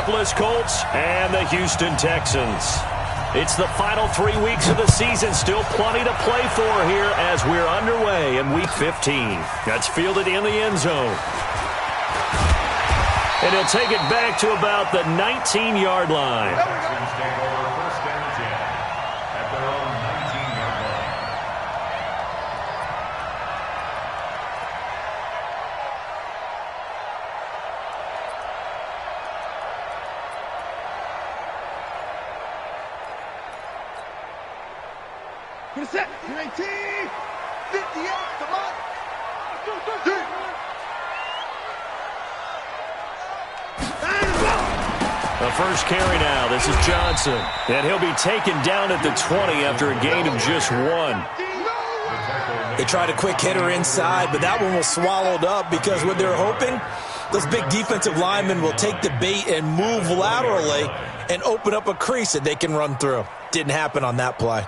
Indianapolis Colts and the Houston Texans. It's the final 3 weeks of the season. Still plenty to play for here as we're underway in Week 15. That's fielded in the end zone. And he'll take it back to about the 19-yard line. Set, 19, 58, come on. The first carry now. This is Johnson. And he'll be taken down at the 20 after a gain of just 1. They tried a quick hitter inside, but that one was swallowed up because what they're hoping, those big defensive linemen will take the bait and move laterally and open up a crease that they can run through. Didn't happen on that play.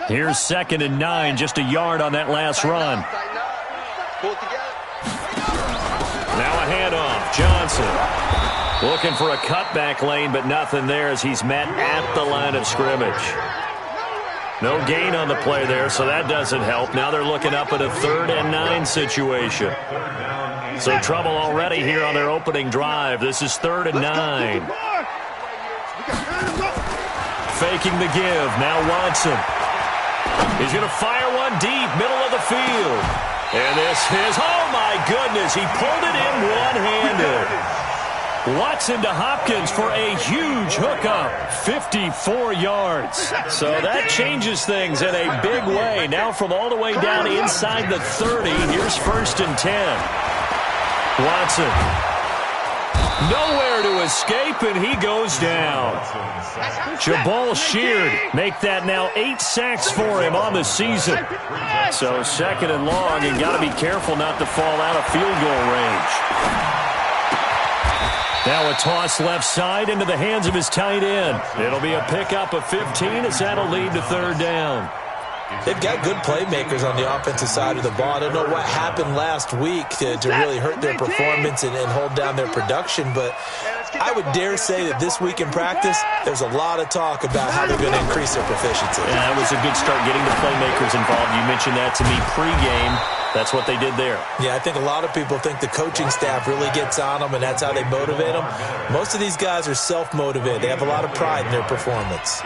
Here's 2nd and 9, just a yard on that last run. Now a handoff. Johnson looking for a cutback lane, but nothing there as he's met at the line of scrimmage. No gain on the play there, so that doesn't help. Now they're looking up at a 3rd and 9 situation. So trouble already here on their opening drive. This is 3rd and 9. Faking the give. Now Watson. He's going to fire one deep, middle of the field. And this is, oh my goodness, he pulled it in one-handed. Watson to Hopkins for a huge hookup, 54 yards. So that changes things in a big way. Now from all the way down inside the 30, here's 1st and 10. Watson. Nowhere to escape, and he goes down. Jabal Sheard make that now 8 sacks for him on the season. So 2nd and long, and got to be careful not to fall out of field goal range. Now a toss left side into the hands of his tight end. It'll be a pickup of 15 as that'll lead to 3rd down. They've got good playmakers on the offensive side of the ball. I don't know what happened last week to really hurt their performance and hold down their production, but I would dare say that this week in practice, there's a lot of talk about how they're going to increase their proficiency. Yeah, that was a good start getting the playmakers involved. You mentioned that to me pregame. That's what they did there. Yeah, I think a lot of people think the coaching staff really gets on them, and that's how they motivate them. Most of these guys are self-motivated. They have a lot of pride in their performance.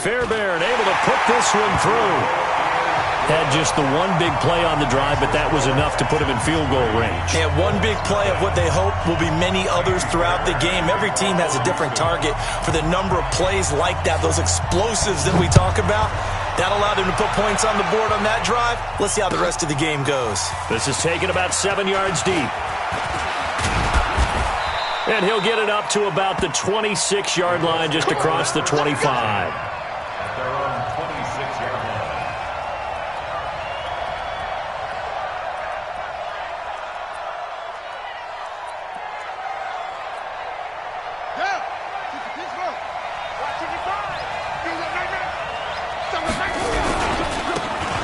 Fairbairn able to put this one through. Had just the one big play on the drive, but that was enough to put him in field goal range. And one big play of what they hope will be many others throughout the game. Every team has a different target for the number of plays like that, those explosives that we talk about. That allowed him to put points on the board on that drive. Let's see how the rest of the game goes. This is taken about 7 yards deep. And he'll get it up to about the 26-yard line, just across the 25.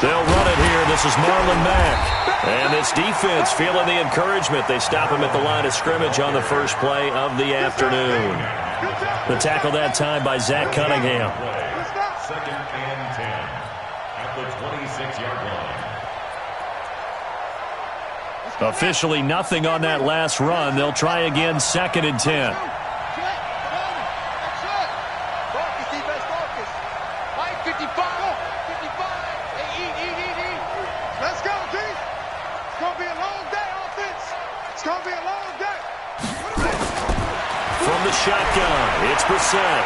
They'll run it here. This is Marlon Mack. And this defense feeling the encouragement. They stop him at the line of scrimmage on the first play of the afternoon. The tackle that time by Zach Cunningham. 2nd and 10 at the 26-yard line. Officially nothing on that last run. They'll try again 2nd and 10. Shotgun. It's Brissett.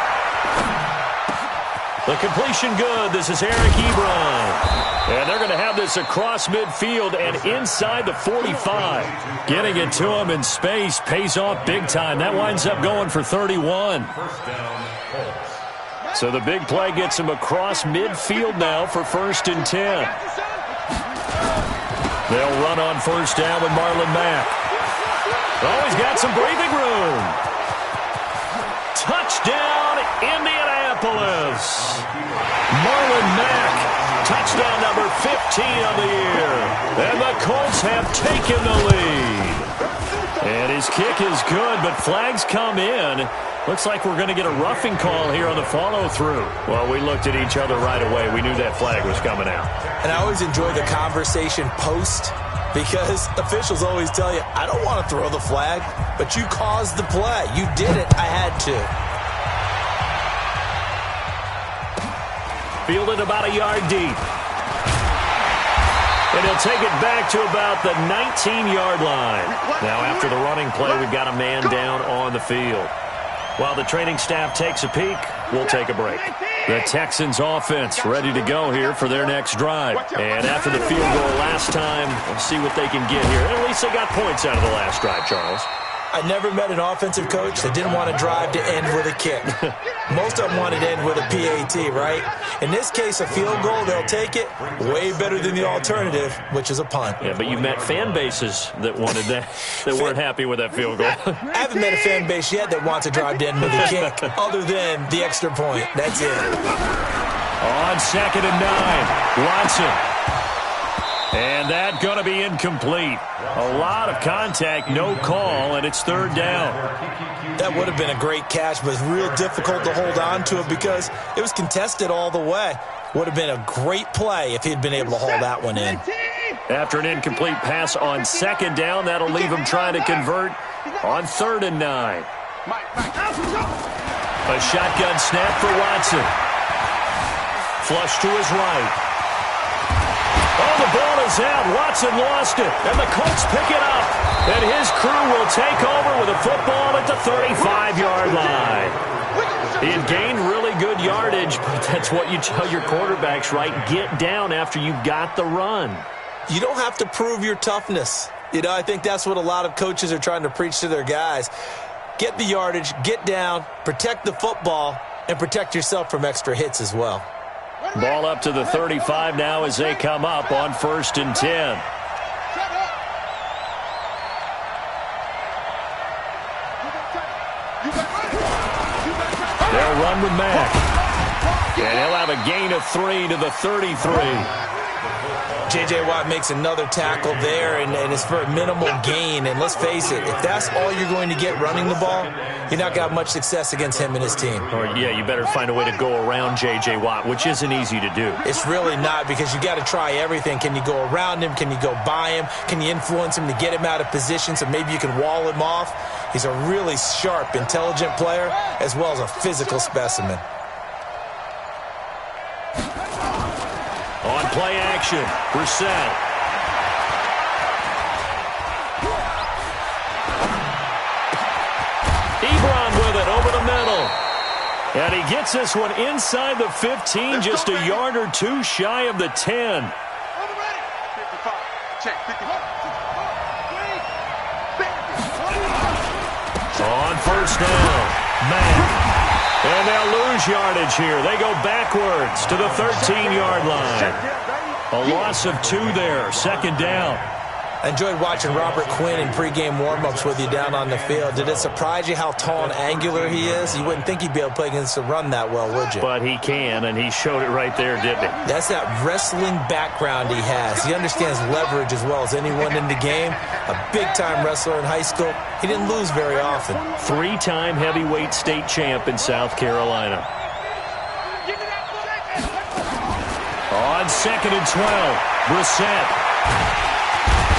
The completion good. This is Eric Ebron. And they're going to have this across midfield and inside the 45. Getting it to him in space pays off big time. That winds up going for 31. So the big play gets him across midfield now for 1st and 10. They'll run on 1st down with Marlon Mack. Oh, he's got some breathing room. Touchdown, Indianapolis. Marlon Mack Touchdown number 15 on the year. And the Colts have taken the lead. And his kick is good, but flags come in. Looks like we're going to get a roughing call here on the follow-through. Well, we looked at each other right away. We knew that flag was coming out. And I always enjoy the conversation post, because officials always tell you, I don't want to throw the flag, but you caused the play. You did it. I had to. Fielded about a yard deep. And he'll take it back to about the 19-yard line. Now, after the running play, we've got a man down on the field. While the training staff takes a peek, we'll take a break. The Texans offense ready to go here for their next drive. And after the field goal last time, we'll see what they can get here. At least they got points out of the last drive, Charles. I never met an offensive coach that didn't want to drive to end with a kick. Most of them wanted to end with a PAT, right? In this case, a field goal, they'll take it. Way better than the alternative, which is a punt. Yeah, but you've met fan bases that wanted that, that weren't happy with that field goal. I haven't met a fan base yet that wants to drive to end with a kick, other than the extra point. That's it. On 2nd and 9, Watson. And that going to be incomplete. A lot of contact, no call, and it's 3rd down. That would have been a great catch, but it's real difficult to hold on to it because it was contested all the way. Would have been a great play if he'd been able to hold that one in. After an incomplete pass on 2nd down, that'll leave him trying to convert on 3rd and 9. A shotgun snap for Watson. Flush to his right. Oh, the ball is out. Watson lost it. And the Colts pick it up. And his crew will take over with a football at the 35-yard line. He had gained really good yardage, but that's what you tell your quarterbacks, right? Get down after you got the run. You don't have to prove your toughness. You know, I think that's what a lot of coaches are trying to preach to their guys. Get the yardage, get down, protect the football, and protect yourself from extra hits as well. Ball up to the 35 now as they come up on 1st and 10. They'll run with Mack. And he'll have a gain of 3 to the 33. J.J. Watt makes another tackle there, and it's for a minimal gain. And let's face it, if that's all you're going to get running the ball, you're not got much success against him and his team. Or, yeah, you better find a way to go around J.J. Watt, which isn't easy to do. It's really not, because you got to try everything. Can you go around him? Can you go by him? Can you influence him to get him out of position so maybe you can wall him off? He's a really sharp, intelligent player, as well as a physical specimen. On play action, Brissett. Ebron with it over the middle. And he gets this one inside the 15, just a yard or two shy of the 10. On 1st down, Mack. And they'll lose yardage here. They go backwards to the 13-yard line. A loss of 2 there, 2nd down. I enjoyed watching Robert Quinn in pregame warm-ups with you down on the field. Did it surprise you how tall and angular he is? You wouldn't think he'd be able to play against the run that well, would you? But he can, and he showed it right there, didn't he? That's that wrestling background he has. He understands leverage as well as anyone in the game. A big-time wrestler in high school. He didn't lose very often. 3-time heavyweight state champ in South Carolina. On 2nd and 12, Brissett.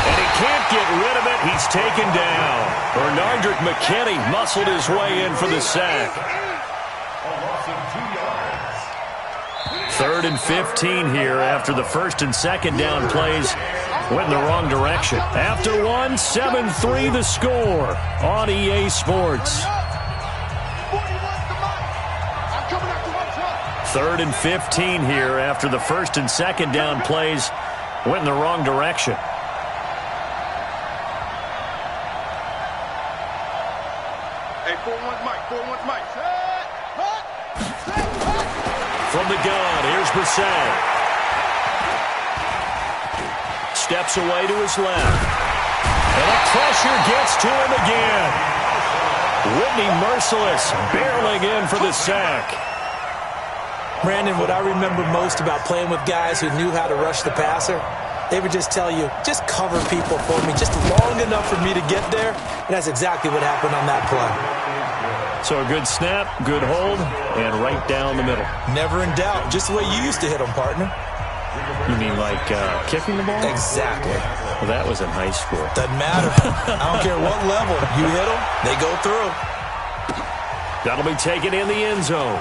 And he can't get rid of it. He's taken down. Bernardrick McKinney muscled his way in for the sack. 3rd and 15 here after the 1st and 2nd down plays went in the wrong direction. After one, 7-3 the score on EA Sports. 3rd and 15 here after the 1st and 2nd down plays went in the wrong direction. From the gun, here's Brissett. Steps away to his left. And the pressure gets to him again. Whitney Merciless barreling in for the sack. Brandon, what I remember most about playing with guys who knew how to rush the passer, they would just tell you, just cover people for me, just long enough for me to get there. And that's exactly what happened on that play. So a good snap, good hold, and right down the middle. Never in doubt. Just the way you used to hit them, partner. You mean like kicking the ball? Exactly. Well, that was in high school. Doesn't matter. I don't care what level. You hit them, they go through. That'll be taken in the end zone.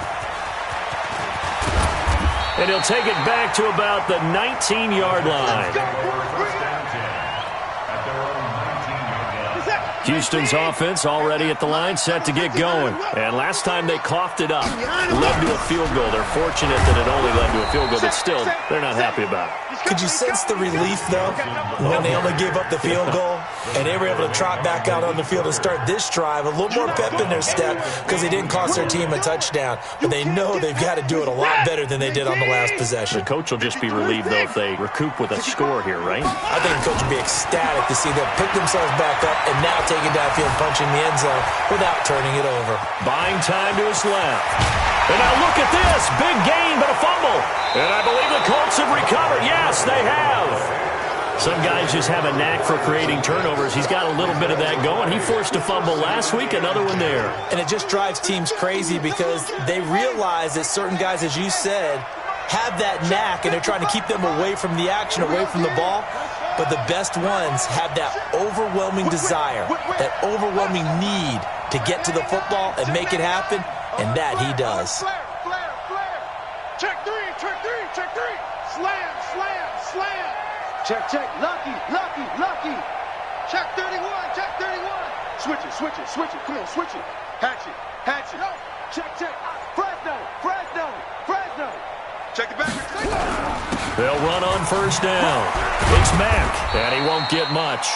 And he'll take it back to about the 19-yard line. Houston's offense already at the line, set to get going. And last time they coughed it up, led to a field goal. They're fortunate that it only led to a field goal, but still, they're not happy about it. Could you sense the relief, though, when they only gave up the field goal and they were able to trot back out on the field and start this drive, a little more pep in their step because they didn't cost their team a touchdown. But they know they've got to do it a lot better than they did on the last possession. The coach will just be relieved, though, if they recoup with a score here, right? I think the coach will be ecstatic to see them pick themselves back up and now take it downfield, punching the end zone without turning it over. Buying time to his left. And now look at this. Big gain, but a fumble. And I believe the Colts have recovered. Yes, they have. Some guys just have a knack for creating turnovers. He's got a little bit of that going. He forced a fumble last week, another one there. And it just drives teams crazy because they realize that certain guys, as you said, have that knack, and they're trying to keep them away from the action, away from the ball. But the best ones have that overwhelming desire, that overwhelming need to get to the football and make it happen, and that he does. Check three, check three, check three. Slam, slam, slam. Check, check. Lucky, lucky, lucky. Check 31, check 31. Switch it, switch it, switch it. Come on, switch it. Hatch it, hatch it. Check, check. Fresno, Fresno, Fresno. Check it back. They'll run on first down. It's Mack, and he won't get much.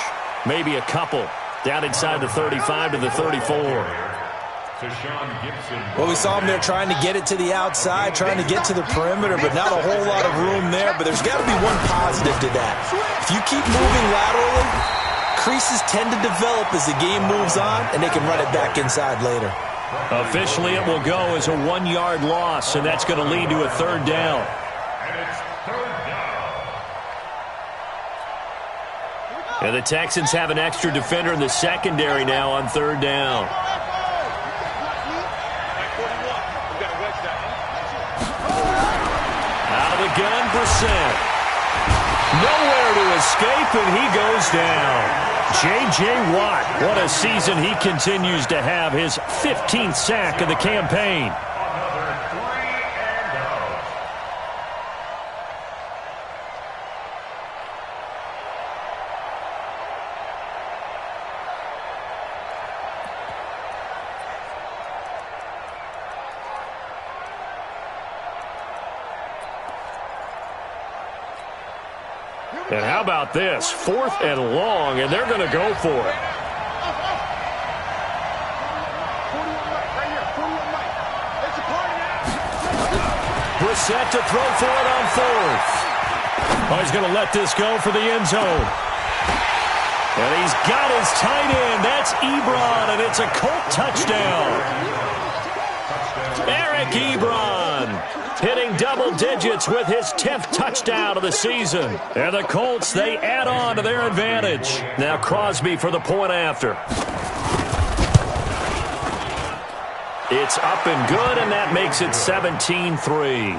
Maybe a couple. Down inside the 35 to the 34. Well, we saw him there trying to get it to the outside, trying to get to the perimeter, but not a whole lot of room there. But there's got to be one positive to that. If you keep moving laterally, creases tend to develop as the game moves on, and they can run it back inside later. Officially, it will go as a 1-yard loss, and that's going to lead to a third down. And the Texans have an extra defender in the secondary now on third down. Out of the gun, Brissett. Nowhere to escape, and he goes down. J.J. Watt, what a season he continues to have. His 15th sack of the campaign. And how about this? 4th and long, and they're going to go for it. Brissett to throw for it on 4th. Oh, he's going to let this go for the end zone. And he's got his tight end. That's Ebron, and it's a Colt touchdown. Eric Ebron hitting double digits with his 10th touchdown of the season. And the Colts, they add on to their advantage. Now Crosby for the point after. It's up and good, and that makes it 17-3.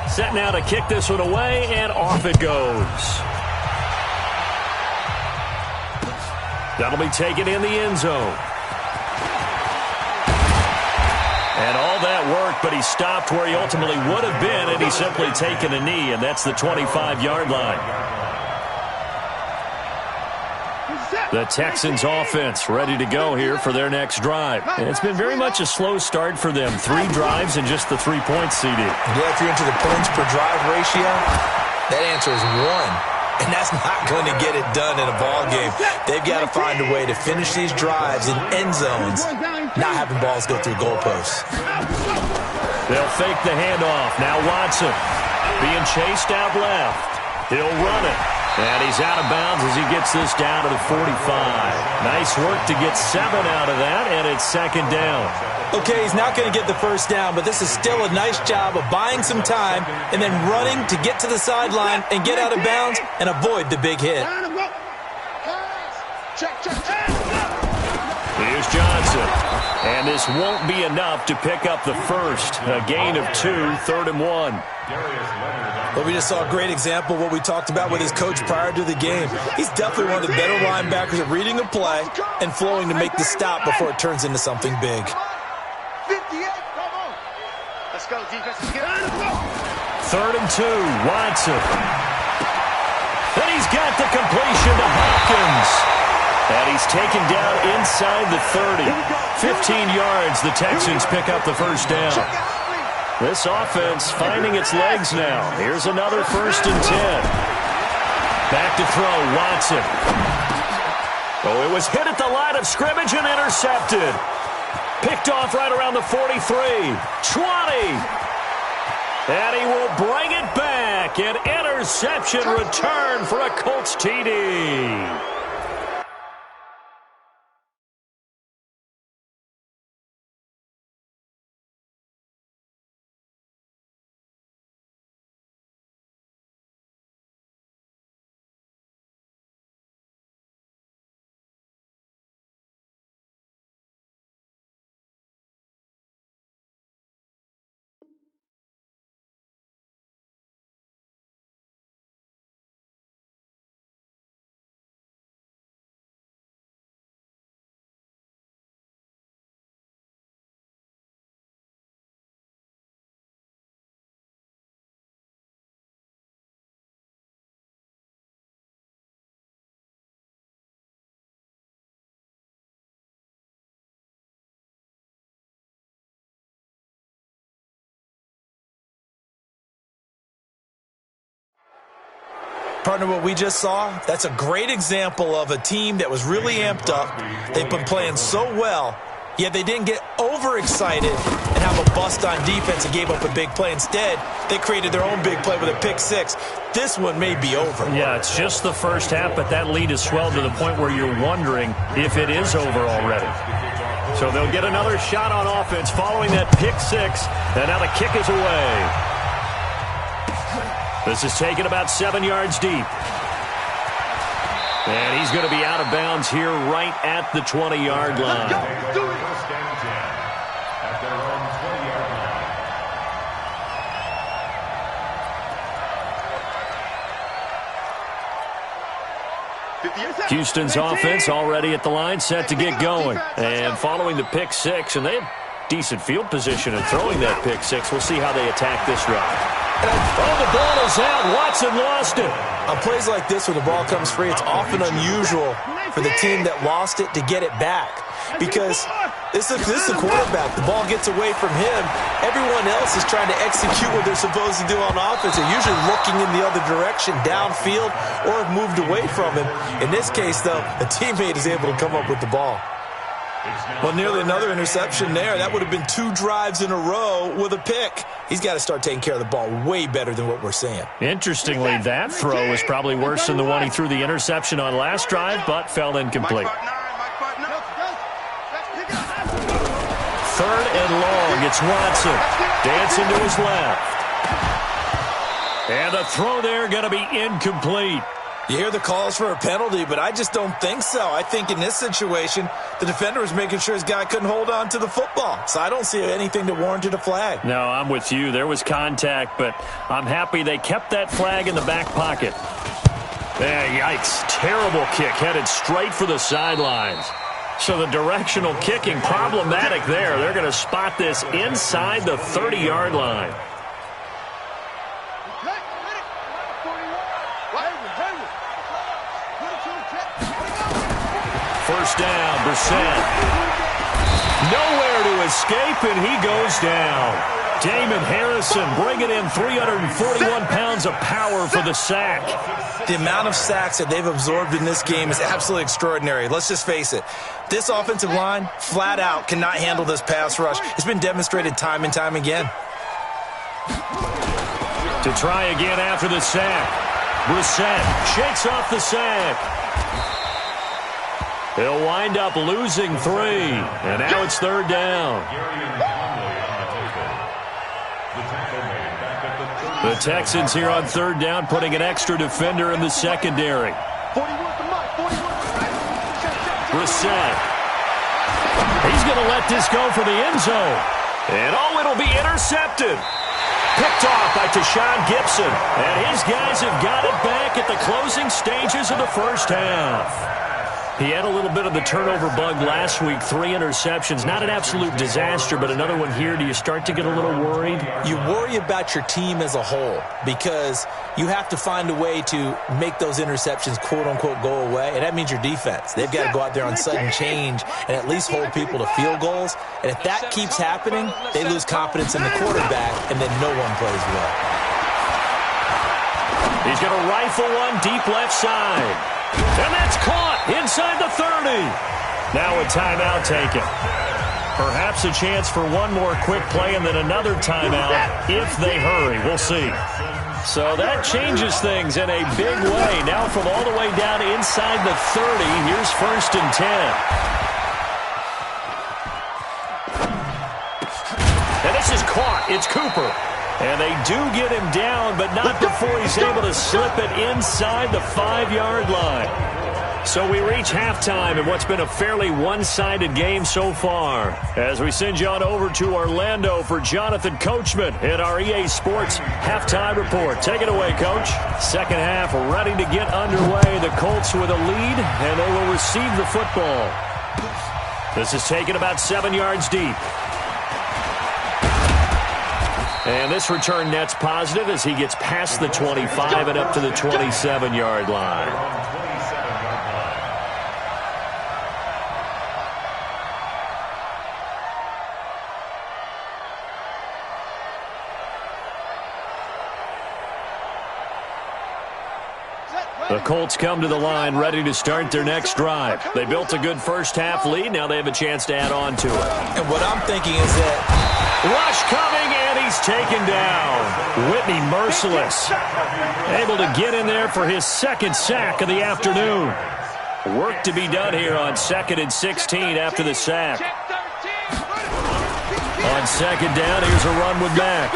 Set now to kick this one away, and off it goes. That'll be taken in the end zone. And all that work, but he stopped where he ultimately would have been, and he's simply taken a knee, and that's the 25-yard line. The Texans offense ready to go here for their next drive. And it's been very much a slow start for them. 3 drives and just the 3 points, CD. Yeah, if you're into the points per drive ratio, that answer is 1. And that's not going to get it done in a ball game. They've got to find a way to finish these drives in end zones, not having balls go through goalposts. They'll fake the handoff. Now Watson being chased out left. He'll run it. And he's out of bounds as he gets this down to the 45. Nice work to get 7 out of that, and it's 2nd down. Okay, he's not going to get the first down, but this is still a nice job of buying some time and then running to get to the sideline and get out of bounds and avoid the big hit. Here's Johnson. And this won't be enough to pick up the first. A gain of 2, 3rd and 1. Well, we just saw a great example of what we talked about with his coach prior to the game. He's definitely one of the better linebackers at reading a play and flowing to make the stop before it turns into something big. 58, come on. Let's go, defense. 3rd and 2, Watson. And he's got the completion to Hopkins. And he's taken down inside the 30. 15 yards, the Texans pick up the first down. This offense finding its legs now. Here's another 1st and 10. Back to throw, Watson. Oh, it was hit at the line of scrimmage and intercepted. Picked off right around the 43. 20. And he will bring it back. An interception return for a Colts TD. Partner, what we just saw, that's a great example of a team that was really amped up. They've been playing so well, yet they didn't get overexcited and have a bust on defense and gave up a big play. Instead, they created their own big play with a pick 6. This one may be over. Yeah, it's just the first half, but that lead has swelled to the point where you're wondering if it is over already. So they'll get another shot on offense following that pick 6, and now the kick is away. This is taken about 7 yards deep. And he's going to be out of bounds here right at the 20-yard line. Houston's offense already at the line, set to get going. And following the pick 6, and they have decent field position in throwing that pick 6. We'll see how they attack this drive. Oh, the ball is out. Watson lost it. On plays like this where the ball comes free, it's often unusual for the team that lost it to get it back. Because this is the quarterback. The ball gets away from him. Everyone else is trying to execute what they're supposed to do on offense. They're usually looking in the other direction, downfield, or have moved away from him. In this case, though, a teammate is able to come up with the ball. Well, nearly another interception there. That would have been 2 drives in a row with a pick. He's got to start taking care of the ball way better than what we're seeing. Interestingly, that throw is probably worse than the one he threw the interception on last drive, but fell incomplete. 3rd and long. It's Watson. Dancing to his left. And the throw there going to be incomplete. You hear the calls for a penalty, but I just don't think so. I think in this situation, the defender was making sure his guy couldn't hold on to the football. So I don't see anything that warranted a flag. No, I'm with you. There was contact, but I'm happy they kept that flag in the back pocket. Yikes. Terrible kick headed straight for the sidelines. So the directional kicking problematic there. They're going to spot this inside the 30-yard line. First down, Brissett. Nowhere to escape, and he goes down. Damon Harrison bringing in 341 pounds of power for the sack. The amount of sacks that they've absorbed in this game is absolutely extraordinary. Let's just face it. This offensive line, flat out, cannot handle this pass rush. It's been demonstrated time and time again. To try again after the sack. Brissett shakes off the sack. He'll wind up losing 3. And now it's third down. The Texans here on third down, putting an extra defender in the secondary. Brissett. He's going to let this go for the end zone. And it'll be intercepted. Picked off by Tashawn Gibson. And his guys have got it back at the closing stages of the first half. He had a little bit of the turnover bug last week, 3 interceptions. Not an absolute disaster, but another one here. Do you start to get a little worried? You worry about your team as a whole because you have to find a way to make those interceptions, quote-unquote, go away, and that means your defense. They've got to go out there on sudden change and at least hold people to field goals. And if that keeps happening, they lose confidence in the quarterback, and then no one plays well. He's going to rifle one deep left side. And that's caught inside the 30. Now a timeout taken. Perhaps a chance for one more quick play and then another timeout if they hurry. We'll see. So that changes things in a big way. Now from all the way down inside the 30, here's first and 10. And this is caught. It's Cooper. And they do get him down, but not before he's able to slip it inside the 5-yard line. So we reach halftime in what's been a fairly one-sided game so far. As we send you on over to Orlando for Jonathan Coachman in our EA Sports Halftime Report. Take it away, Coach. Second half ready to get underway. The Colts with a lead, and they will receive the football. This is taken about 7 yards deep. And this return net's positive as he gets past the 25 and up to the 27-yard line. The Colts come to the line ready to start their next drive. They built a good first-half lead. Now they have a chance to add on to it. And what I'm thinking is that rush coming, and he's taken down. Whitney merciless. Able to get in there for his second sack of the afternoon. Work to be done here on 2nd and 16 after the sack. On second down, here's a run with Mack.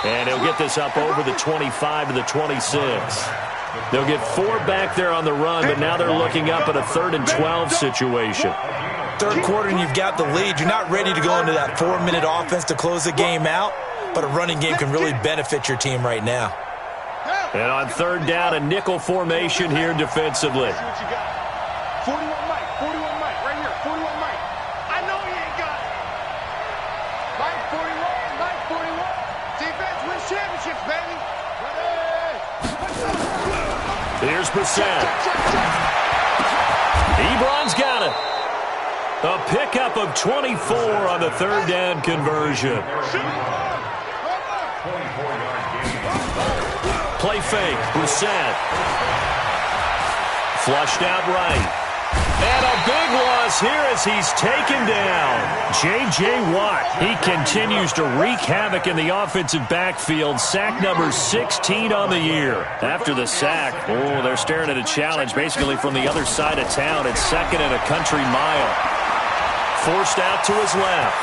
And he'll get this up over the 25 to the 26. They'll get 4 back there on the run, but now they're looking up at a 3rd and 12 situation. Third quarter and you've got the lead. You're not ready to go into that 4-minute offense to close the game out, but a running game can really benefit your team right now. And on third down, a nickel formation here defensively. 41 Mike, right here, 41 Mike. I know he ain't got it. Mike 41. Defense wins championships, baby. Here's Brissett. Ebron's got it. A pickup of 24 on the third down conversion. Play fake, Brissett. Flushed out right. And a big loss here as he's taken down. J.J. Watt, he continues to wreak havoc in the offensive backfield. Sack number 16 on the year. After the sack, they're staring at a challenge basically from the other side of town. It's 2nd and a country mile. Forced out to his left.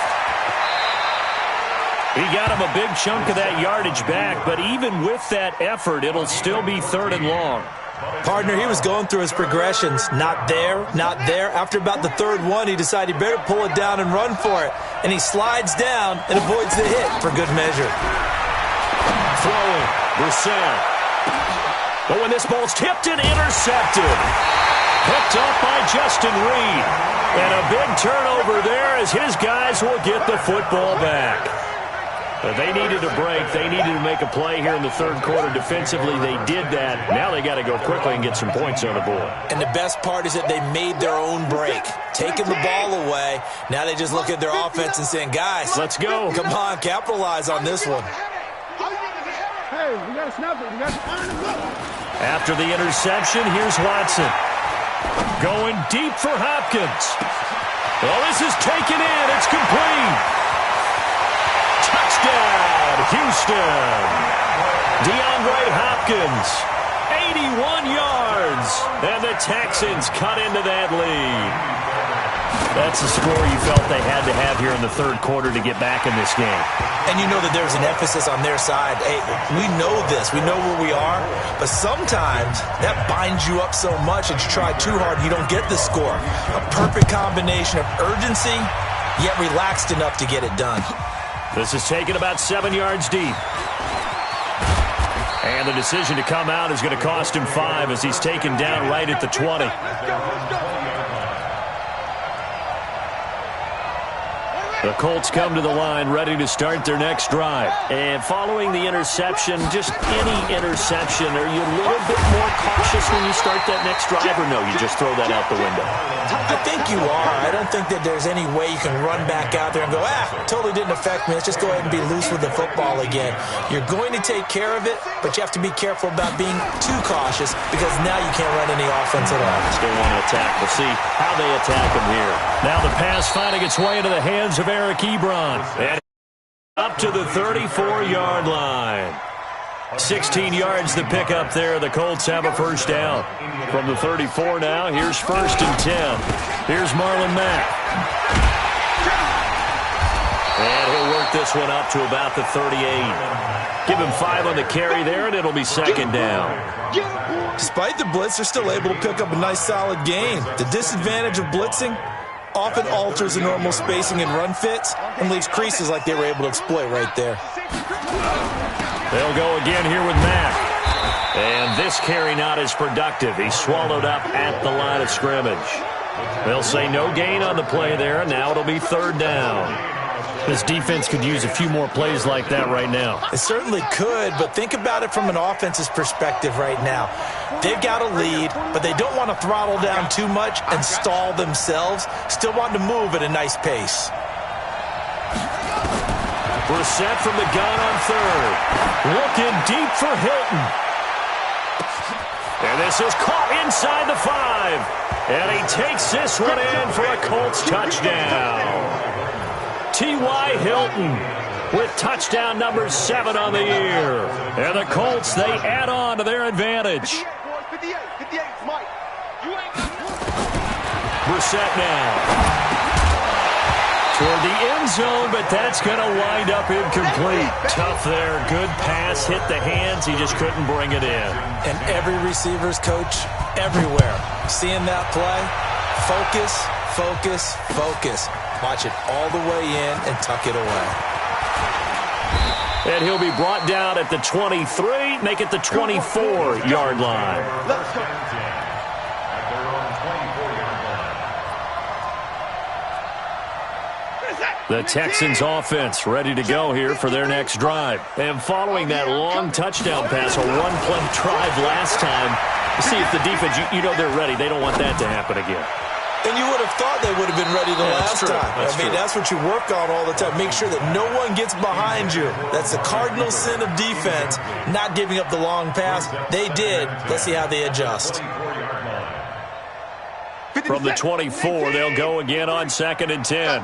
He got him a big chunk of that yardage back, but even with that effort, it'll still be 3rd and long. Partner, he was going through his progressions. Not there, not there. After about the 3rd one, he decided he better pull it down and run for it. And he slides down and avoids the hit for good measure. Throwing, Brissett. But when this ball's tipped and intercepted. Picked up by Justin Reed. And a big turnover there as his guys will get the football back. They needed a break. They needed to make a play here in the third quarter. Defensively, they did that. Now they got to go quickly and get some points on the board. And the best part is that they made their own break, taking the ball away. Now they just look at their offense and saying, guys, let's go. Come on, capitalize on this one. Hey, we got to snap it. We got to turn it up. After the interception, here's Watson. Going deep for Hopkins. Well, this is taken in. It's complete. Touchdown, Houston. DeAndre Hopkins, 81 yards. And the Texans cut into that lead. That's the score you felt they had to have here in the third quarter to get back in this game. And you know that there's an emphasis on their side. Hey, we know this. We know where we are. But sometimes that binds you up so much that you try too hard and you don't get the score. A perfect combination of urgency, yet relaxed enough to get it done. This is taken about 7 yards deep. And the decision to come out is going to cost him 5 as he's taken down right at the 20. The Colts come to the line ready to start their next drive. And following the interception, just any interception, are you a little bit more cautious when you start that next drive, or no, you just throw that out the window? I think you are. I don't think that there's any way you can run back out there and go, totally didn't affect me. Let's just go ahead and be loose with the football again. You're going to take care of it, but you have to be careful about being too cautious because now you can't run any offense at all. Still want to attack. We'll see how they attack him here. Now the pass finding its way into the hands of Eric Ebron. And up to the 34-yard line. 16 yards the pickup there. The Colts have a first down. From the 34 now, here's 1st and 10. Here's Marlon Mack. And he'll work this one up to about the 38. Give him 5 on the carry there, and it'll be 2nd down. Despite the blitz, they're still able to pick up a nice, solid gain. The disadvantage of blitzing often alters the normal spacing and run fits and leaves creases like they were able to exploit right there. They'll go again here with Mack. And this carry not as productive. He's swallowed up at the line of scrimmage. They'll say no gain on the play there, and now it'll be 3rd down. This defense could use a few more plays like that right now. It certainly could, but think about it from an offense's perspective right now. They've got a lead, but they don't want to throttle down too much and stall themselves. Still want to move at a nice pace. Brissett from the gun on 3rd. Looking deep for Hilton. And this is caught inside the 5. And he takes this one in for a Colts touchdown. T.Y. Hilton with touchdown number 7 on the year. And the Colts, they add on to their advantage. Brissett now. Toward the end zone, but that's going to wind up incomplete. Tough there. Good pass. Hit the hands. He just couldn't bring it in. And every receiver's coach everywhere. Seeing that play, focus, focus, focus. Watch it all the way in and tuck it away. And he'll be brought down at the 23, make it the 24-yard line. The Texans offense ready to go here for their next drive. And following that long touchdown pass, a one-play drive last time, see if the defense, you know they're ready. They don't want that to happen again. And you would have thought they would have been ready the last time. That's what you work on all the time. Make sure that no one gets behind you. That's the cardinal sin of defense, not giving up the long pass. They did. Let's see how they adjust. From the 24, they'll go again on 2nd and 10.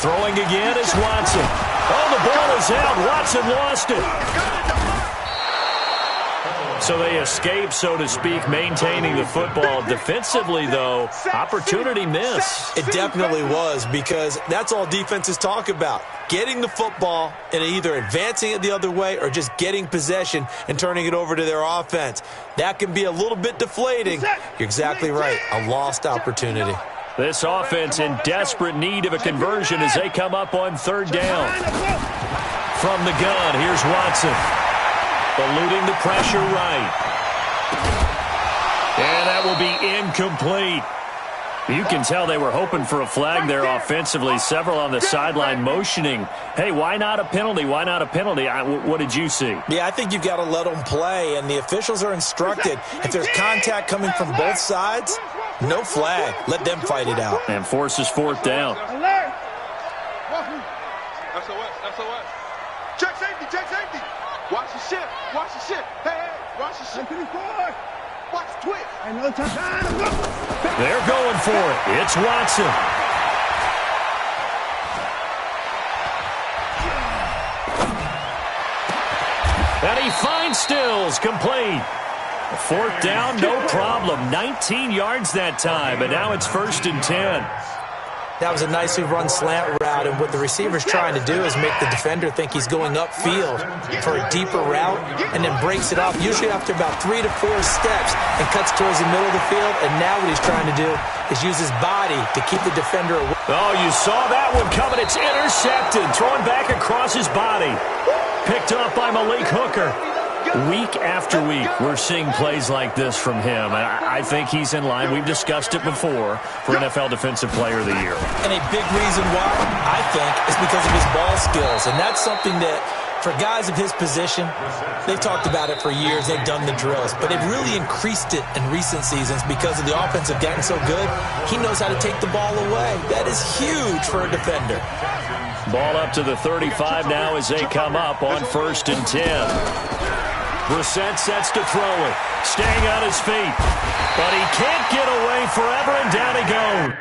Throwing again is Watson. Oh, the ball is out. Watson lost it. So they escape, so to speak, maintaining the football. Defensively, though, opportunity miss. It definitely was, because that's all defenses talk about. Getting the football and either advancing it the other way or just getting possession and turning it over to their offense. That can be a little bit deflating. You're exactly right. A lost opportunity. This offense in desperate need of a conversion as they come up on 3rd down. From the gun, here's Watson. Eluding the pressure right. And that will be incomplete. You can tell they were hoping for a flag there offensively. Several on the sideline motioning, hey, why not a penalty? Why not a penalty? What did you see? Yeah, I think you've got to let them play, and the officials are instructed. If there's contact coming from both sides, no flag. Let them fight it out. And forces fourth down. SOS. Check safety. Watch the ship. Hey, watch the ship. Watch the twist. They're going for it. It's Watson. And he finds Stills, complete. Fourth down, no problem. 19 yards that time, and now it's 1st and 10. That was a nicely run slant route, and what the receiver's trying to do is make the defender think he's going upfield for a deeper route and then breaks it off, usually after about 3 to 4 steps, and cuts towards the middle of the field. And now what he's trying to do is use his body to keep the defender away. Oh, you saw that one coming. It's intercepted. Throwing back across his body. Picked up by Malik Hooker. Week after week, we're seeing plays like this from him. And I think he's in line. We've discussed it before for NFL Defensive Player of the Year. And a big reason why, I think, is because of his ball skills. And that's something that, for guys of his position, they've talked about it for years. They've done the drills. But they've really increased it in recent seasons because of the offense have gotten so good. He knows how to take the ball away. That is huge for a defender. Ball up to the 35 now as they come up on 1st and 10. Brissett sets to throw it. Staying on his feet. But he can't get away forever, and down he goes.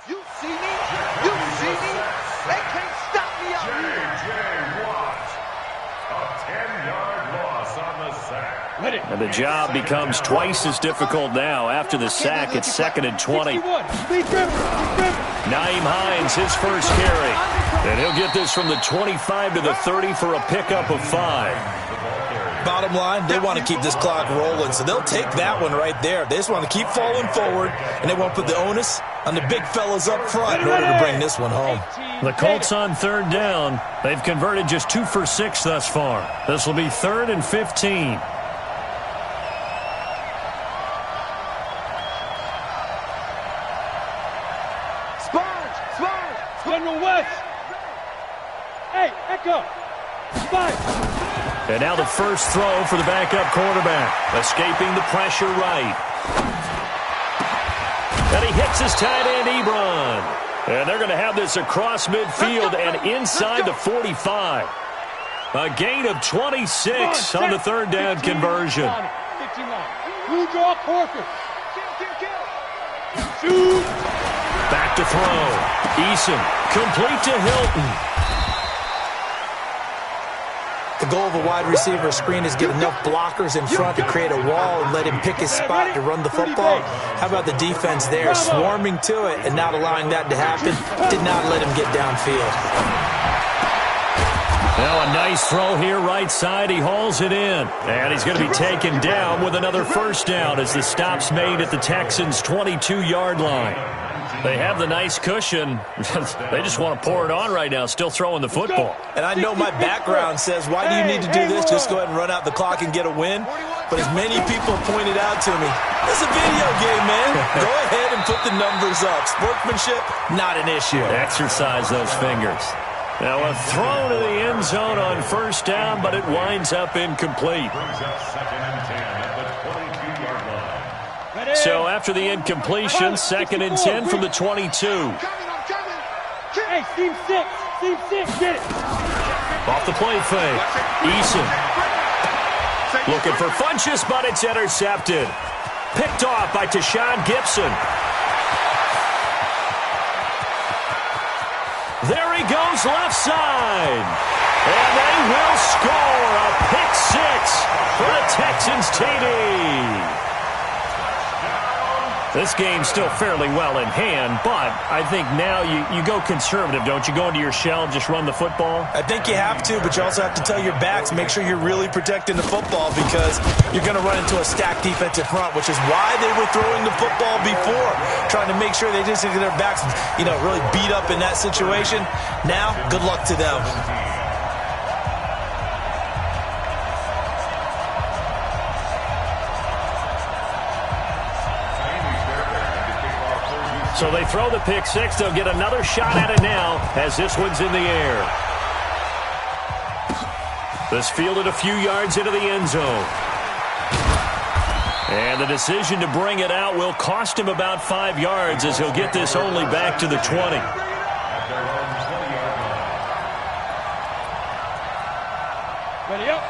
You see me? They can't stop me out here. J.J. Watt. A 10-yard loss on the sack. And the job becomes twice as difficult now. After the sack, it's 2nd and 20. Nyheim Hines, his first carry. And he'll get this from the 25 to the 30 for a pickup of 5. Bottom line, they want to keep this clock rolling, so they'll take that one right there. They just want to keep falling forward, and they want to put the onus on the big fellas up front in order to bring this one home. The Colts on 3rd down. They've converted just 2 for 6 thus far. This will be 3rd and 15. Sponge! General West! Hey, Echo! Spike! And now the first throw for the backup quarterback. Escaping the pressure right. And he hits his tight end, Ebron. And they're going to have this across midfield and inside the 45. A gain of 26 on the 3rd down conversion. 59. Blue draw Corker. Shoot! Back to throw. Eason complete to Hilton. The goal of a wide receiver screen is get enough blockers in front to create a wall and let him pick his spot to run the football. How about the defense there, swarming to it and not allowing that to happen? Did not let him get downfield. Now a nice throw here right side. He hauls it in. And he's going to be taken down with another first down as the stop's made at the Texans' 22-yard line. They have the nice cushion. They just want to pour it on right now, still throwing the football. And I know my background says, why do you need to do this? Just go ahead and run out the clock and get a win. But as many people pointed out to me, it's a video game, man. Go ahead and put the numbers up. Sportsmanship, not an issue. Exercise those fingers. Now a throw to the end zone on first down, but it winds up incomplete. Brings up 2nd and 10 at the 22-yard line. So after the incompletion, 2nd and 10 from the 22. Hey, team 6, get it. Off the play fake. Eason Looking for Funchess, but it's intercepted. Picked off by Tashawn Gibson. There he goes, left side. And they will score a pick six for the Texans TD. This game's still fairly well in hand, but I think now you go conservative, don't you? Go into your shell and just run the football? I think you have to, but you also have to tell your backs, make sure you're really protecting the football because you're going to run into a stacked defensive front, which is why they were throwing the football before, trying to make sure they just get their backs, really beat up in that situation. Now, good luck to them. So they throw the pick six. They'll get another shot at it now as this one's in the air. This fielded a few yards into the end zone. And the decision to bring it out will cost him about 5 yards as he'll get this only back to the 20.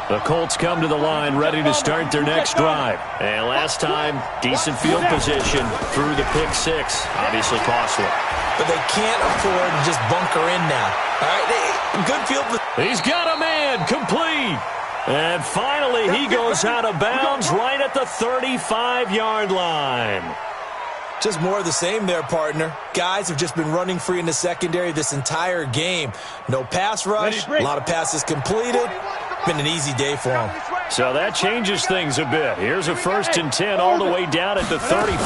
The Colts come to the line ready to start their next drive. And last time, decent field position through the pick six. Obviously costly. But they can't afford to just bunker in now. All right, good field. He's got a man, complete. And finally, he goes out of bounds right at the 35-yard line. Just more of the same there, partner. Guys have just been running free in the secondary this entire game. No pass rush, a lot of passes completed. Been an easy day for him. So that changes things a bit. Here's a 1st and 10 all the way down at the 35.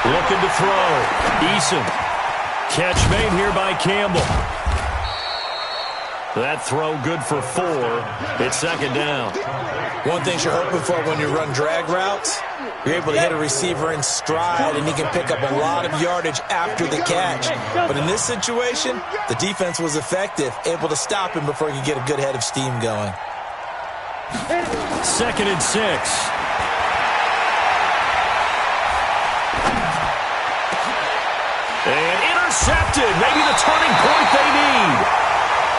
Looking to throw. Eason. Catch made here by Campbell. That throw good for 4. It's 2nd down. One thing you're hoping for when you run drag routes, you're able to hit a receiver in stride, and he can pick up a lot of yardage after the catch. But in this situation, the defense was effective, able to stop him before he could get a good head of steam going. 2nd and 6. And intercepted. Maybe the turning point they need.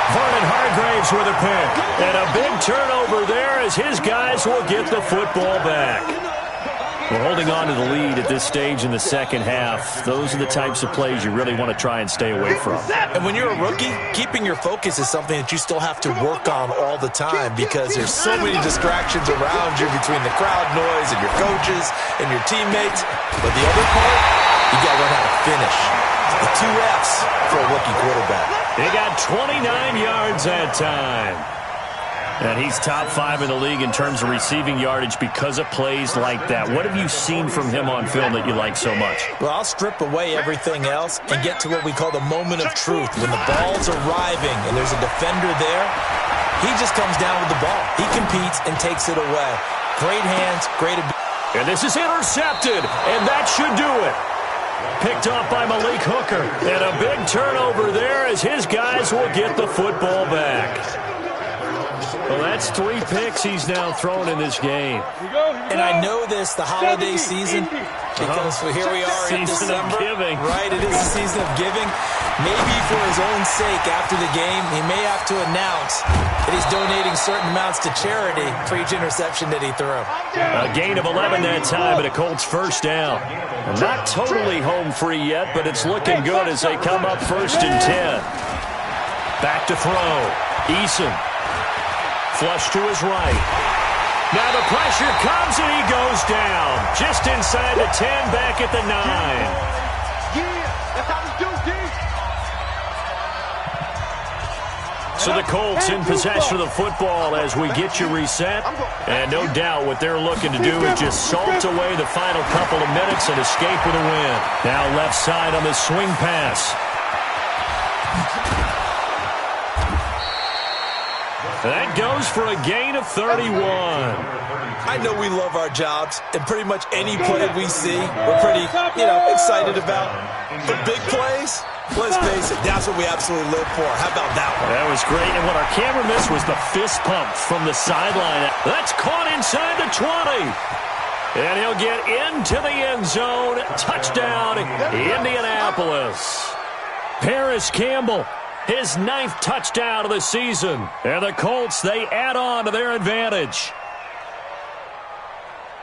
Vernon Hargraves with a pick. And a big turnover there as his guys will get the football back. We're holding on to the lead at this stage in the second half. Those are the types of plays you really want to try and stay away from. And when you're a rookie, keeping your focus is something that you still have to work on all the time because there's so many distractions around you between the crowd noise and your coaches and your teammates. But the other part, you got to learn how to finish. The 2 F's for a rookie quarterback. He got 29 yards that time. And he's top 5 in the league in terms of receiving yardage because of plays like that. What have you seen from him on film that you like so much? Well, I'll strip away everything else and get to what we call the moment of truth. When the ball's arriving and there's a defender there, he just comes down with the ball. He competes and takes it away. Great hands, great ability. And this is intercepted, and that should do it. Picked off by Malik Hooker. And a big turnover there as his guys will get the football back. Well, that's 3 picks he's now thrown in this game. And I know this, the holiday season, because here we are in December. Season of giving. Right, it is the season of giving. Maybe for his own sake after the game, he may have to announce that he's donating certain amounts to charity for each interception that he threw. A gain of 11 that time, and a Colts 1st down. Not totally home free yet, but it's looking good as they come up 1st and 10. Back to throw. Eason. Flush to his right. Now the pressure comes and he goes down. Just inside the 10, back at the 9. Yeah, that's how we do, D. So the Colts in possession of the football as we get you reset. And no doubt what they're looking to do is just salt away the final couple of minutes and escape with a win. Now left side on the swing pass. That goes for a gain of 31. I know we love our jobs, and pretty much any play we see, we're pretty, excited about. The big plays, let's face it, that's what we absolutely live for. How about that one? That was great, and what our camera missed was the fist pump from the sideline. That's caught inside the 20. And he'll get into the end zone. Touchdown, Indianapolis. Paris Campbell His 9th touchdown of the season. And the Colts, they add on to their advantage.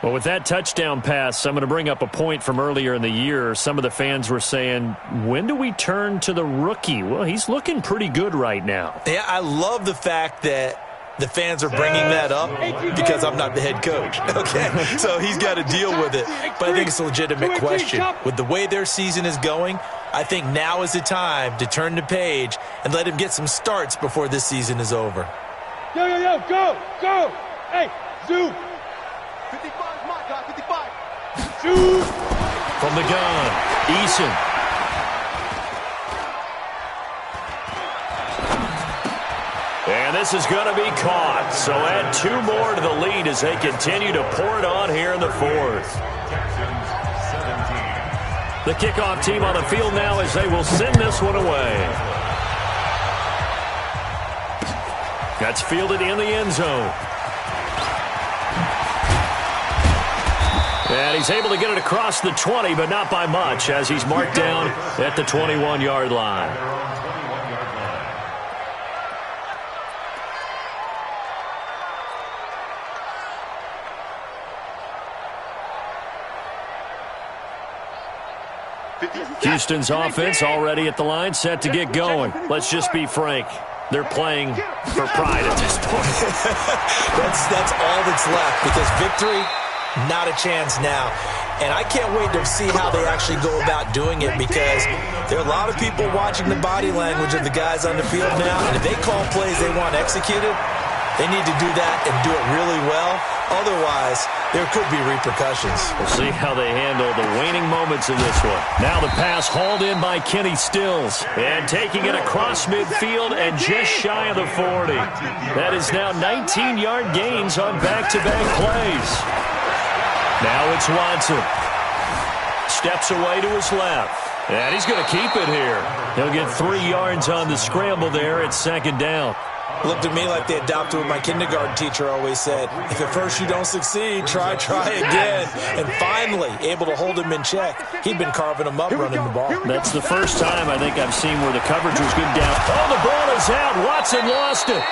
Well, with that touchdown pass, I'm going to bring up a point from earlier in the year. Some of the fans were saying, when do we turn to the rookie? Well, he's looking pretty good right now. Yeah, I love the fact that the fans are bringing that up because I'm not the head coach. Okay, so he's got to deal with it. But I think it's a legitimate question. With the way their season is going, I think now is the time to turn the page and let him get some starts before this season is over. Yo, yo, yo, go, go. Hey, zoom. 55, my guy, 55. Zoom. From the gun, Eason. And this is going to be caught. So add 2 more to the lead as they continue to pour it on here in the 4th. Texans 17. The kickoff team on the field now as they will send this one away. That's fielded in the end zone. And he's able to get it across the 20, but not by much, as he's marked down at the 21-yard line. Houston's offense already at the line, set to get going. Let's just be frank. They're playing for pride at this point. That's all that's left, because victory, not a chance now. And I can't wait to see how they actually go about doing it, because there are a lot of people watching the body language of the guys on the field now, and if they call plays they want executed, they need to do that and do it really well. Otherwise, there could be repercussions. We'll see how they handle the waning moments of this one. Now the pass hauled in by Kenny Stills. And taking it across midfield and just shy of the 40. That is now 19-yard gains on back-to-back plays. Now it's Watson. Steps away to his left. And he's going to keep it here. He'll get 3 yards on the scramble there at 2nd down. Looked at me like they adopted what my kindergarten teacher always said. If at first you don't succeed, try again. And finally, able to hold him in check. He'd been carving him up running the ball. That's the first time I think I've seen where the coverage was good down. Oh, the ball is out. Watson lost it.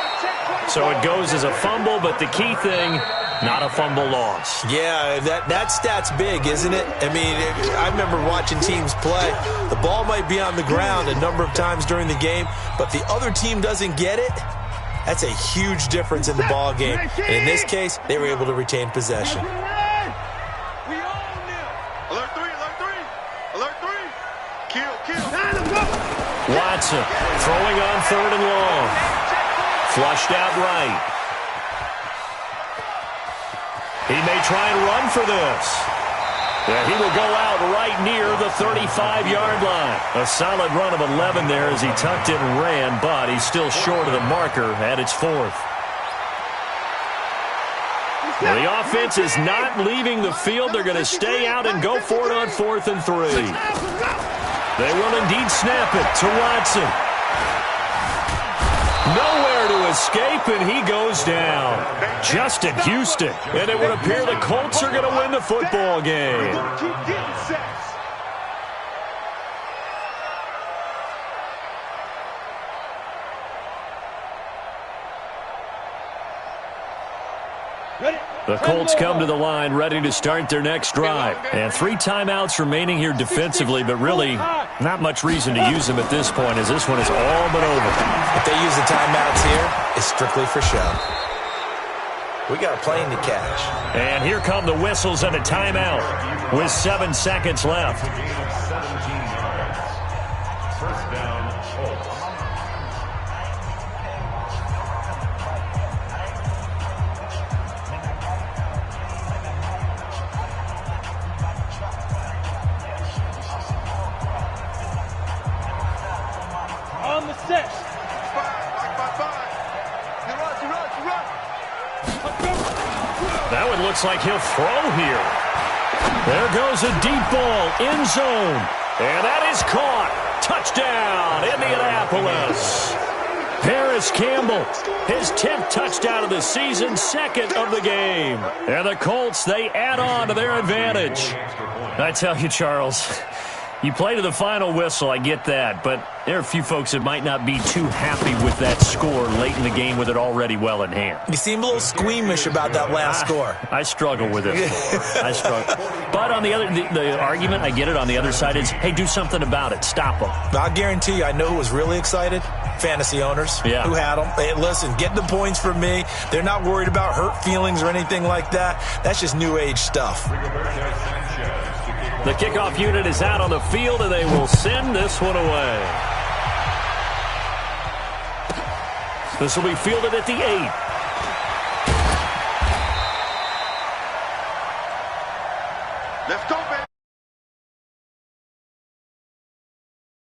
So it goes as a fumble, but the key thing, not a fumble loss. Yeah, that stat's big, isn't it? I mean, I remember watching teams play. The ball might be on the ground a number of times during the game, but the other team doesn't get it. That's a huge difference in the ball game. And in this case, they were able to retain possession. Alert 3, alert 3. Alert 3. Kill. Watson throwing on 3rd and long. Flushed out right. He may try and run for this. Yeah, he will go out right near the 35-yard line. A solid run of 11 there as he tucked it and ran, but he's still short of the marker at its 4th. Well, the offense is not leaving the field. They're going to stay out and go for it on 4th and 3. They will indeed snap it to Watson. Nowhere to escape, and he goes down. Justin Houston. And it would appear the Colts are going to win the football game. The Colts come to the line ready to start their next drive. And 3 timeouts remaining here defensively, but really not much reason to use them at this point, as this one is all but over. If they use the timeouts here, it's strictly for show. We got a plane to catch. And here come the whistles and a timeout with 7 seconds left. 17 yards. First down, Colts. On the set. 5. You run. That one looks like he'll throw here. There goes a deep ball, end zone. And that is caught. Touchdown, Indianapolis. Paris Campbell, his 10th touchdown of the season, 2nd of the game. And the Colts, they add on to their advantage. I tell you, Charles, You play to the final whistle, I get that, but there are a few folks that might not be too happy with that score late in the game with it already well in hand. You seem a little squeamish about that last score. I struggle with this score. I struggle. But on the other, the argument, I get it, on the other side is, hey, do something about it. Stop them. I'll guarantee you, I know who was really excited. Fantasy owners who had them. Hey, listen, get the points from me. They're not worried about hurt feelings or anything like that. That's just new age stuff. The kickoff unit is out on the field, and they will send this one away. This will be fielded at the 8. Let's go, baby.